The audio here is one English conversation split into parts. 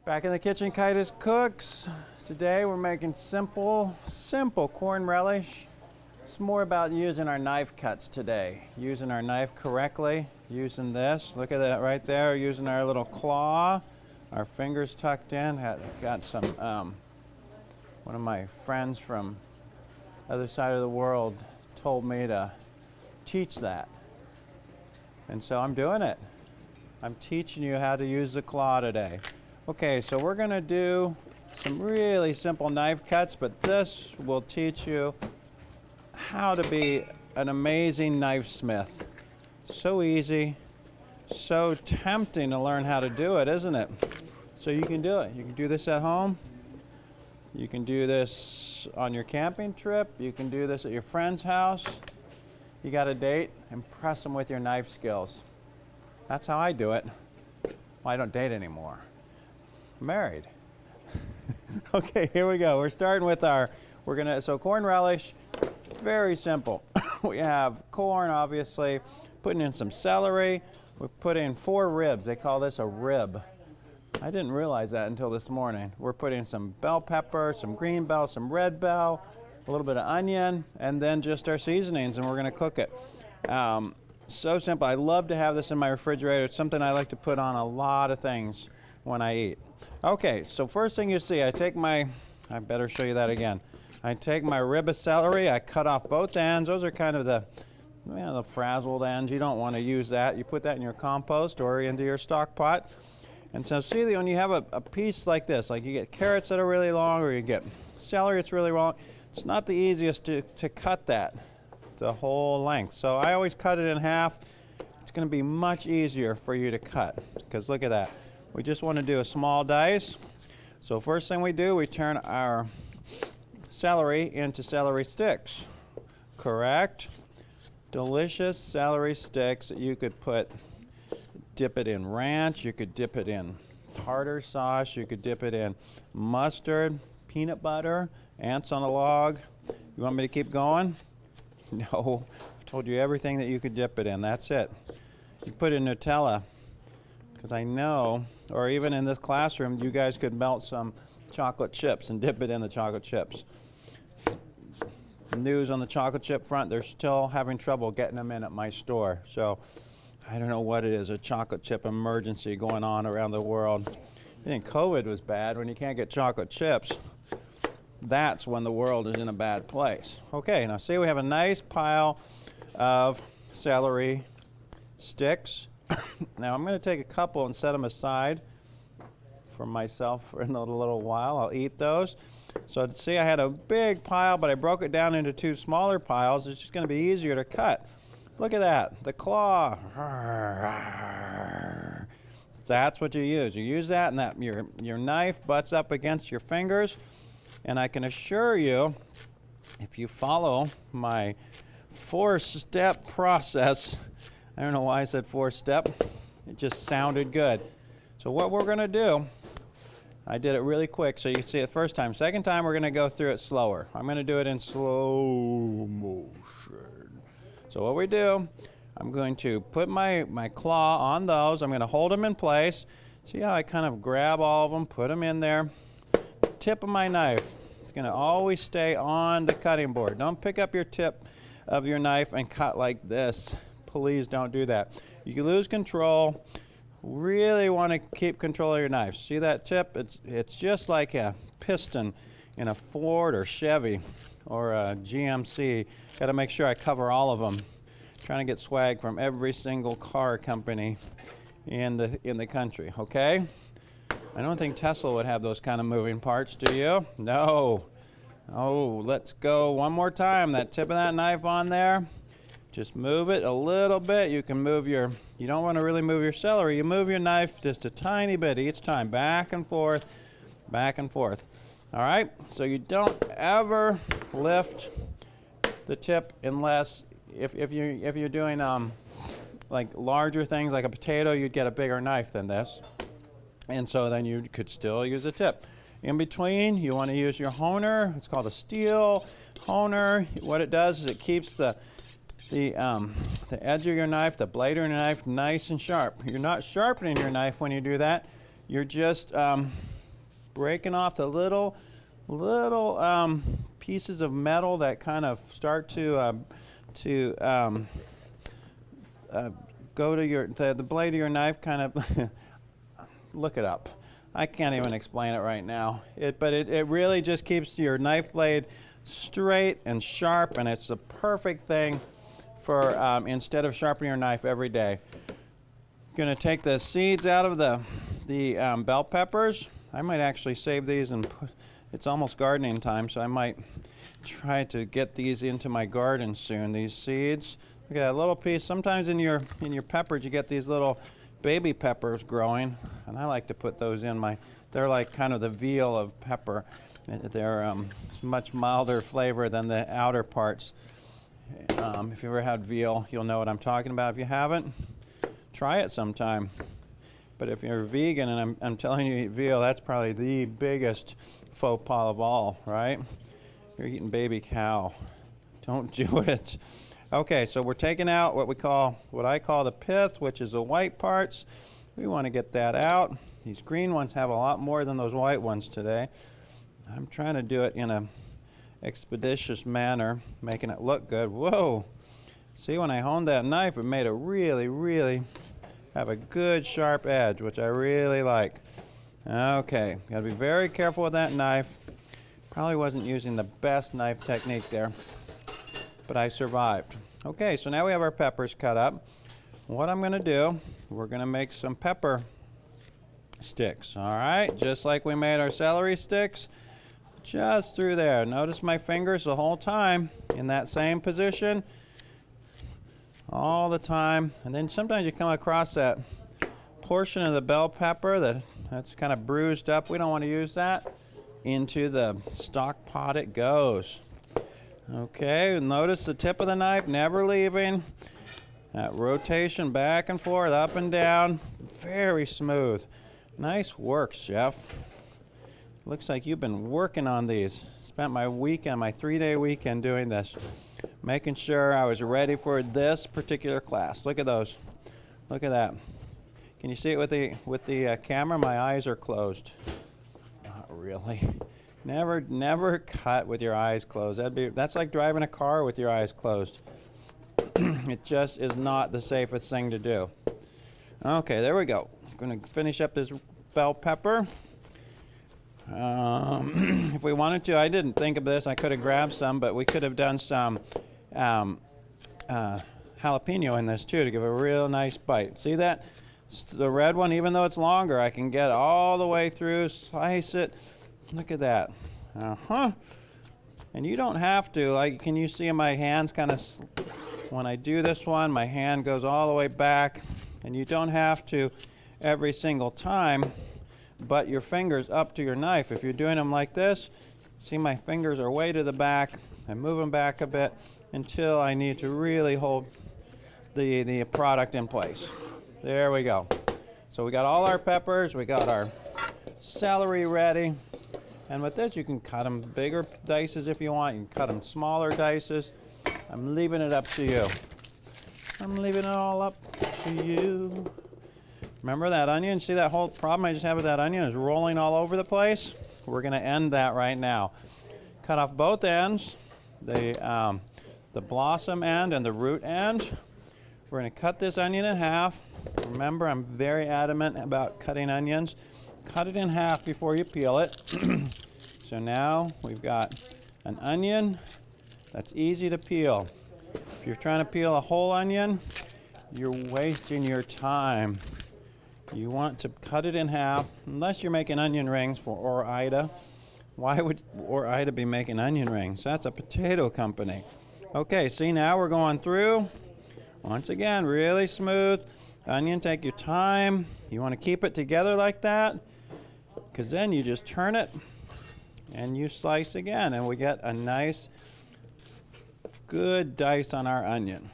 Back in the kitchen, Kitus Cooks. Today we're making simple corn relish. It's more about using our knife cuts today. Using our knife correctly, using this. Look at that right there, using our little claw. Our fingers tucked in. Got some, one of my friends from the other side of the world told me to teach that. And so I'm doing it. I'm teaching you how to use the claw today. Okay, so we're gonna do some really simple knife cuts, but this will teach you how to be an amazing knifesmith. So easy, so tempting to learn how to do it, isn't it? So you can do it. You can do this at home. You can do this on your camping trip. You can do this at your friend's house. You got a date, impress them with your knife skills. That's how I do it. Well, I don't date anymore. I'm married. Okay, here we go. We're starting with so corn relish, very simple. We have corn, obviously, putting in some celery. We put in 4 ribs. They call this a rib. I didn't realize that until this morning. We're putting some bell pepper, some green bell, some red bell, a little bit of onion, and then just our seasonings, and we're gonna cook it. So simple. I love to have this in my refrigerator. It's something I like to put on a lot of things when I eat. Okay, so first thing you see, I better show you that again. I take my rib of celery, I cut off both ends. Those are kind of the frazzled ends. You don't want to use that. You put that in your compost or into your stock pot. And so see, when you have a piece like this, like you get carrots that are really long or you get celery that's really long, it's not the easiest to cut that the whole length. So I always cut it in half. It's going to be much easier for you to cut because look at that. We just want to do a small dice. So first thing we do, we turn our celery into celery sticks. Correct? Delicious celery sticks that you could dip it in ranch, you could dip it in tartar sauce, you could dip it in mustard, peanut butter, ants on a log. You want me to keep going? No, I've told you everything that you could dip it in. That's it. You put in Nutella, because I know, or even in this classroom, you guys could melt some chocolate chips and dip it in the chocolate chips. News on the chocolate chip front, they're still having trouble getting them in at my store. So I don't know what it is, a chocolate chip emergency going on around the world. I think COVID was bad when you can't get chocolate chips. That's when the world is in a bad place. Okay, now see we have a nice pile of celery sticks. Now I'm going to take a couple and set them aside for myself for another little while. I'll eat those. So see, I had a big pile, but I broke it down into 2 smaller piles. It's just going to be easier to cut. Look at that, the claw. That's what you use. You use that, and your knife butts up against your fingers. And I can assure you, if you follow my 4-step process, I don't know why I said 4-step. It just sounded good. So what we're going to do, I did it really quick so you can see it first time. Second time, we're going to go through it slower. I'm going to do it in slow motion. So what we do, I'm going to put my claw on those. I'm going to hold them in place. See how I kind of grab all of them, put them in there. Tip of my knife, it's going to always stay on the cutting board. Don't pick up your tip of your knife and cut like this. Please don't do that. You can lose control. Really want to keep control of your knife. See that tip? It's just like a piston in a Ford or Chevy or a GMC. Got to make sure I cover all of them. Trying to get swag from every single car company in the country. Okay? I don't think Tesla would have those kind of moving parts, do you? No. Oh, let's go one more time. That tip of that knife on there. Just move it a little bit. You can move you don't want to really move your celery. You move your knife just a tiny bit each time, back and forth, back and forth. All right? So you don't ever lift the tip unless, if you're doing like larger things like a potato, you'd get a bigger knife than this. And so then you could still use a tip. In between, you want to use your honer. It's called a steel honer. What it does is it keeps the edge of your knife, the blade of your knife, nice and sharp. You're not sharpening your knife when you do that. You're just breaking off the little pieces of metal that kind of start to go to the blade of your knife. Kind of look it up. I can't even explain it right now. But it really just keeps your knife blade straight and sharp, and it's the perfect thing for instead of sharpening your knife every day. You're going to take the seeds out of the bell peppers. I might actually save these and it's almost gardening time, so I might try to get these into my garden soon. These seeds. Look at that little piece. Sometimes in your peppers you get these little baby peppers growing, and I like to put those in my. They're like kind of the veal of pepper. They're much milder flavor than the outer parts. If you ever had veal, you'll know what I'm talking about. If you haven't, try it sometime. But if you're vegan, and I'm telling you to eat veal, that's probably the biggest faux pas of all, right? You're eating baby cow. Don't do it. Okay, so we're taking out what I call the pith, which is the white parts. We want to get that out. These green ones have a lot more than those white ones today. I'm trying to do it in a expeditious manner, making it look good. Whoa! See, when I honed that knife, it made it really have a good sharp edge, which I really like. Okay, gotta be very careful with that knife. Probably wasn't using the best knife technique there, but I survived. Okay, so now we have our peppers cut up. What I'm gonna do, we're gonna make some pepper sticks, all right? Just like we made our celery sticks, just through there. Notice my fingers the whole time in that same position, all the time. And then sometimes you come across that portion of the bell pepper that's kind of bruised up. We don't want to use that. Into the stock pot it goes. Okay, notice the tip of the knife never leaving. That rotation back and forth, up and down, very smooth. Nice work, Chef. Looks like you've been working on these. Spent my 3-day weekend doing this, making sure I was ready for this particular class. Look at those. Look at that. Can you see it with the camera? My eyes are closed. Not really. Never cut with your eyes closed. That's like driving a car with your eyes closed. It just is not the safest thing to do. Okay, there we go. I'm going to finish up this bell pepper. If we wanted to, I didn't think of this. I could have grabbed some, but we could have done some jalapeno in this too to give a real nice bite. See that? The red one, even though it's longer, I can get all the way through, slice it. Look at that. And you don't have to. Can you see my hands kind of, when I do this one, my hand goes all the way back, and you don't have to every single time, but your fingers up to your knife. If you're doing them like this, see my fingers are way to the back. I move them back a bit until I need to really hold the product in place. There we go. So we got all our peppers, we got our celery ready. And with this, you can cut them bigger dices if you want. You can cut them smaller dices. I'm leaving it up to you. I'm leaving it all up to you. Remember that onion? See that whole problem I just have with that onion is rolling all over the place? We're going to end that right now. Cut off both ends, the blossom end and the root end. We're going to cut this onion in half. Remember, I'm very adamant about cutting onions. Cut it in half before you peel it. So now we've got an onion that's easy to peel. If you're trying to peel a whole onion, you're wasting your time. You want to cut it in half, unless you're making onion rings for Ore-Ida. Why would Ore-Ida be making onion rings? That's a potato company. Okay, see now we're going through. Once again, really smooth. Onion, take your time. You want to keep it together like that, because then you just turn it and you slice again, and we get a nice, good dice on our onion.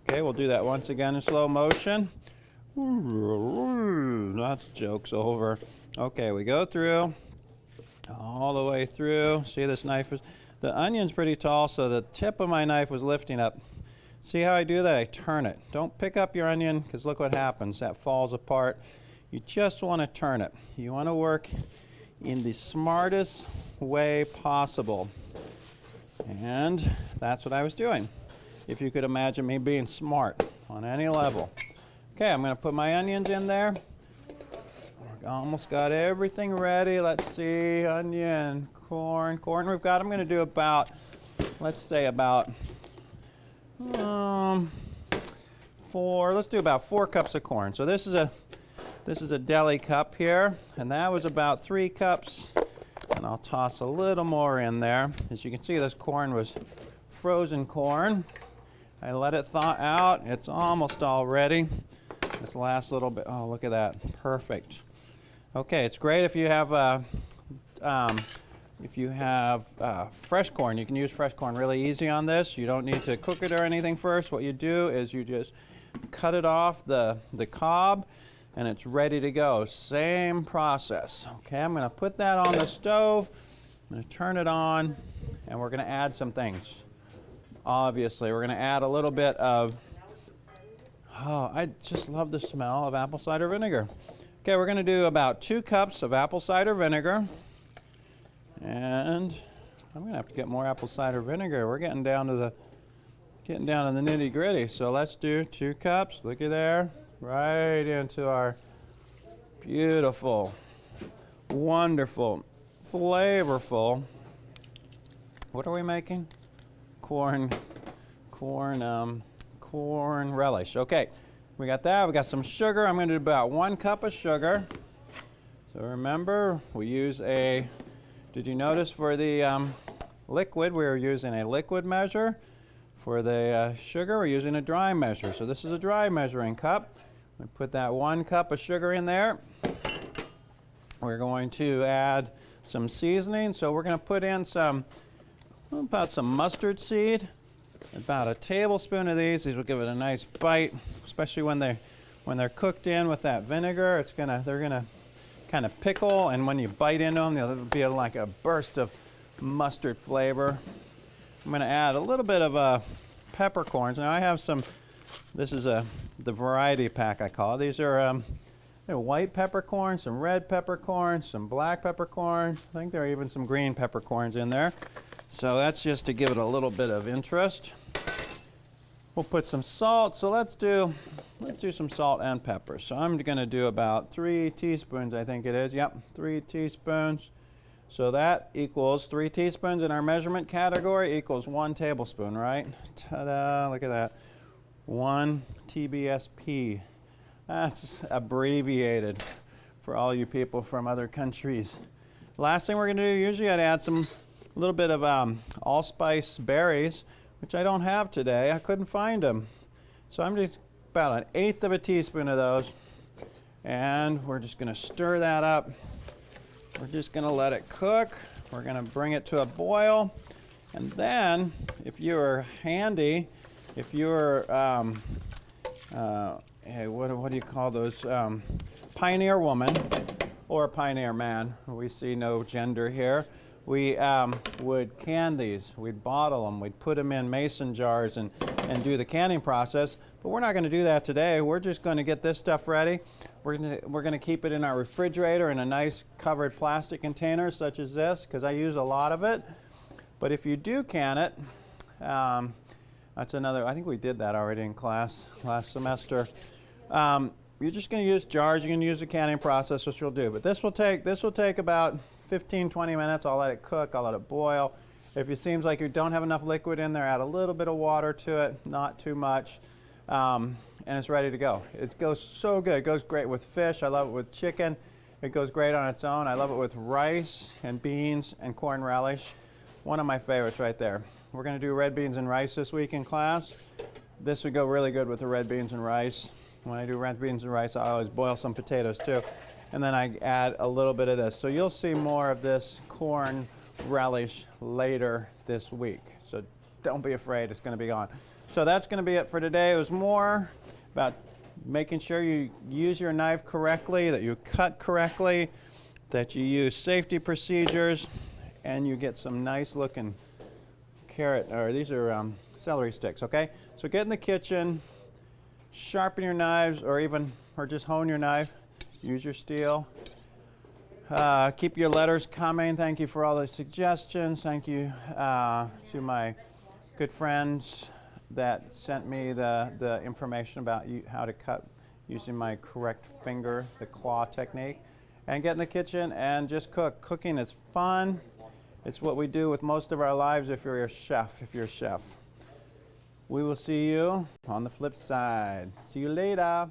Okay, we'll do that once again in slow motion. That's jokes over. Okay, we go through, all the way through. See, this knife is, the onion's pretty tall, so the tip of my knife was lifting up. See how I do that? I turn it. Don't pick up your onion, because look what happens. That falls apart. You just want to turn it. You want to work in the smartest way possible. And that's what I was doing. If you could imagine me being smart on any level. Okay, I'm going to put my onions in there. Almost got everything ready. Let's see, onion, corn. We've got, I'm going to do about, let's say about let's do about 4 cups of corn. So this is a deli cup here, and that was about 3 cups. And I'll toss a little more in there. As you can see, this corn was frozen corn. I let it thaw out. It's almost all ready. This last little bit, oh, look at that, perfect. Okay, it's great if you have fresh corn. You can use fresh corn really easy on this. You don't need to cook it or anything first. What you do is you just cut it off the cob, and it's ready to go. Same process. Okay, I'm going to put that on the stove. I'm going to turn it on, and we're going to add some things. Obviously, we're going to add a little bit of, oh, I just love the smell of apple cider vinegar. Okay, we're going to do about 2 cups of apple cider vinegar. And I'm going to have to get more apple cider vinegar. We're getting down to the nitty gritty. So let's do 2 cups. Looky there. Right into our beautiful, wonderful, flavorful, what are we making? Corn relish. Okay, we got that. We got some sugar. I'm going to do about 1 cup of sugar. So remember, we use did you notice for the liquid, we were using a liquid measure. For the sugar, we're using a dry measure. So this is a dry measuring cup. We put that 1 cup of sugar in there. We're going to add some seasoning. So we're going to put in about some mustard seed. About a tablespoon of these. These will give it a nice bite, especially when they're cooked in with that vinegar. They're gonna kind of pickle, and when you bite into them, there'll be like a burst of mustard flavor. I'm going to add a little bit of peppercorns. Now I have some. This is the variety pack I call it. These are white peppercorns, some red peppercorns, some black peppercorns. I think there are even some green peppercorns in there. So that's just to give it a little bit of interest. We'll put some salt. So let's do some salt and pepper. So I'm going to do about 3 teaspoons, I think it is. Yep, 3 teaspoons. So that equals 3 teaspoons in our measurement category equals 1 tablespoon, right? Ta-da, look at that. 1 TBSP. That's abbreviated for all you people from other countries. Last thing we're going to do, usually I'd add a little bit of allspice berries, which I don't have today. I couldn't find them. So I'm just about 1/8 of a teaspoon of those. And we're just going to stir that up. We're just going to let it cook. We're going to bring it to a boil. And then, if you're handy, if you're, hey, what do you call those? Pioneer woman or pioneer man. We see no gender here. We would can these. We'd bottle them. We'd put them in mason jars and do the canning process. But we're not going to do that today. We're just going to get this stuff ready. We're going to keep it in our refrigerator in a nice covered plastic container such as this, because I use a lot of it. But if you do can it, that's another. I think we did that already in class last semester. You're just going to use jars. You can use the canning process, which you'll do. But this will take about 15-20 minutes. I'll let it cook. I'll let it boil. If it seems like you don't have enough liquid in there, add a little bit of water to it, not too much, and it's ready to go. It goes so good. It goes great with fish. I love it with chicken. It goes great on its own. I love it with rice and beans and corn relish. One of my favorites right there. We're going to do red beans and rice this week in class. This would go really good with the red beans and rice. When I do red beans and rice, I always boil some potatoes too. And then I add a little bit of this. So you'll see more of this corn relish later this week. So don't be afraid, it's going to be gone. So that's going to be it for today. It was more about making sure you use your knife correctly, that you cut correctly, that you use safety procedures, and you get some nice looking carrot, or these are celery sticks, okay? So get in the kitchen, sharpen your knives, or just hone your knife. Use your steel. Keep your letters coming. Thank you for all the suggestions. Thank you to my good friends that sent me the information about how to cut using my correct finger, the claw technique. And get in the kitchen and just cook. Cooking is fun. It's what we do with most of our lives if you're a chef. We will see you on the flip side. See you later.